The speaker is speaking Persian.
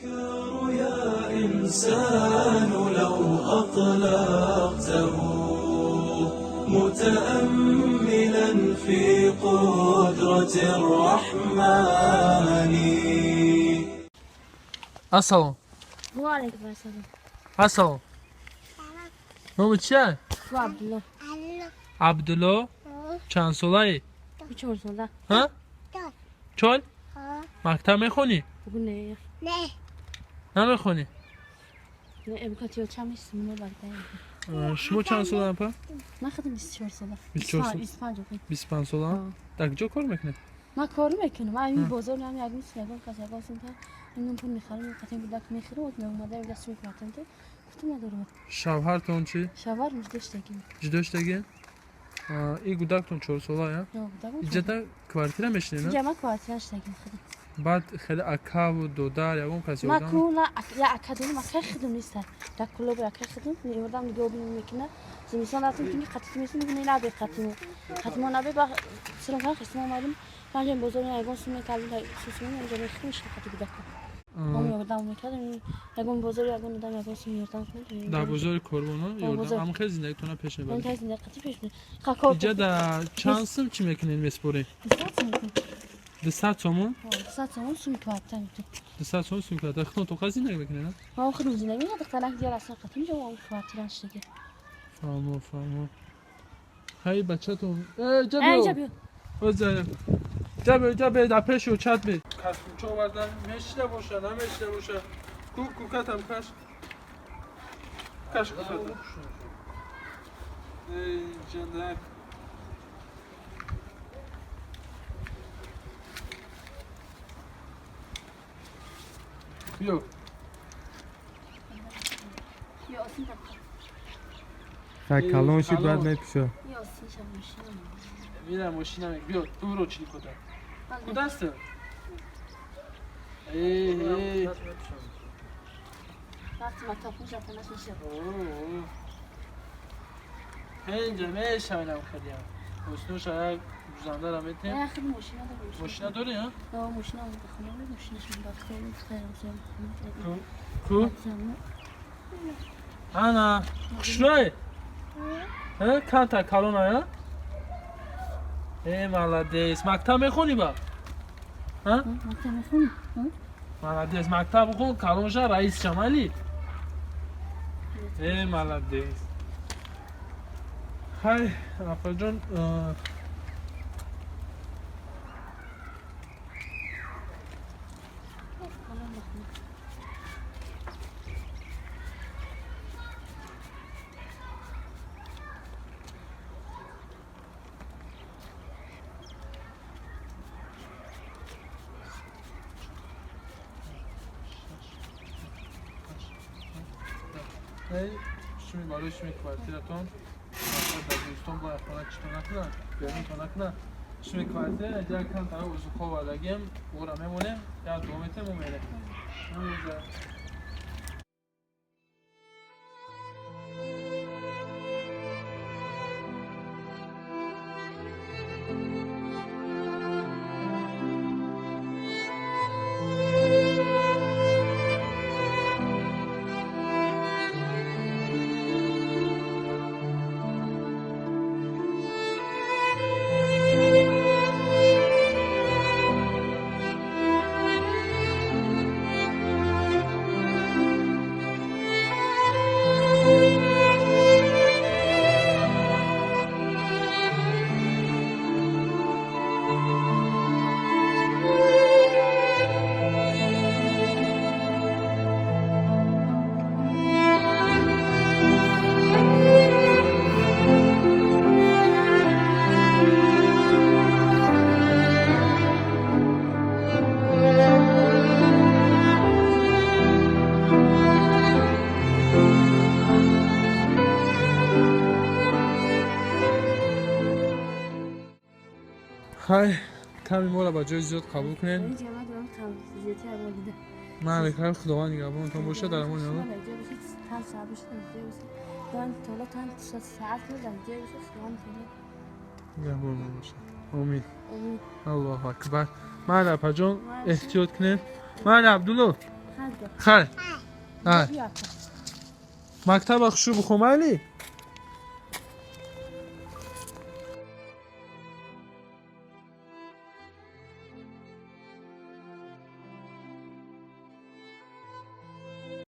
الفكر يا إنسان لو أطلقته متأملا في قدرة الرحمن. السلام. وعليكم السلام. السلام. نام چیه؟ عبدالله. عبدالله. چند ساله‌ای؟ 4 ساله. ها؟ چال؟ مکتب میخونی؟ بگو نه. نمیخونی؟ نه امکانیات چند می‌سونه برای شما چند ساله هم؟ من خودم 24 ساله. 24 سال. 25 ساله؟ در کجا کار میکنی؟ من کار میکنم. من این بازار نمی یادم سیگار کاسه واسه این پول میخرم قطعا بودک میخره و من اومده دست میکنم تو گفتم ندارم. شوهرتون چی؟ شوهر مجدشتگی. جداشتگی؟ این گودکتون 4 ساله نه اینجا کوارتیر میشینی نه؟ جمع کوارتیرشتگی خودم. بعد خیلی اکا و دودار یا اون کسی ما بودن؟ کلا یا اکادمی ما خیلی خدم نیست. در کلوب یا خیلی خدم نیوردم دیگه ببینیم میکنه. زمستان رفتم که قطعی میسیم میگه نه به قطعی ما نبی با سلام خان خستم اومدم. من جنب بازار یگان سومی کردم سومی اونجا میخویش قطعی بودم. من یادم میکردم یگان بازار یگان دادم یگان سومی یادم کنم. در بازار کربونا یادم اما خیلی زندگیتون پیش من میبرید. خیلی قطعی پیش میره. اینجا در چند سم چی میکنین میسپوری؟ 200 تومون؟ 200 تومون سومی کوارتر میده. 200 تومون سوم کرده. خودتون تو خزینه نمیکنین نه؟ ما خودمون زندگی نداشت طلاق دیار اصلا قطعی میشه اون کوارترشتگی. فهمو. هی بچه‌تون اینجا بیا. جا در پیش و چت بید. کسکوچه آوردن میشته باشه نمیشته باشه. کوکتم کش کوکتم. ای جندک. بیا. Tak kalon شد بعد میپیشه. یا سیش ماشین. میرم ماشینم بیا برو چی کجا کجاست ای وقتی ما تاپون شد نش میشه. اینجا میشونم خیلی ماشین شاید روزنده را میتیم نه خیلی ماشین داره. ماشین داری ها نه ماشین اون بخونه ماشینشون باخته خیلی کو انا شوی ها کانتا کالونا یا ای مالادیس مکتب میخونی با ها مکتب میخونی مالادیس مکتب بخون کالونجا رئیس شمالی ای مالادیس های افا جون شمی بالای شمی کوارتیرتون در دوستان باید خانه چطور نکنن بیاریم تا نکنن شمی کوارتیر اجا کن طرف وزو خواه وردگیم بورا میمونیم یا دومیته مومیره های کمی ما را با جای زیاد قبول کنین این جمعه دارم زیادی اولیده من بکرم خداوند نگهبانتون باشه در امان یارو تن ساعت بشه دارم طولا تن ساعت میدم جای بشه خیام کنه نگهبان باشه امید امید الله اکبر من اپا جان احتیاط کنین من عبدالله خنده خیر های بیا مکتب خوشو بخومالی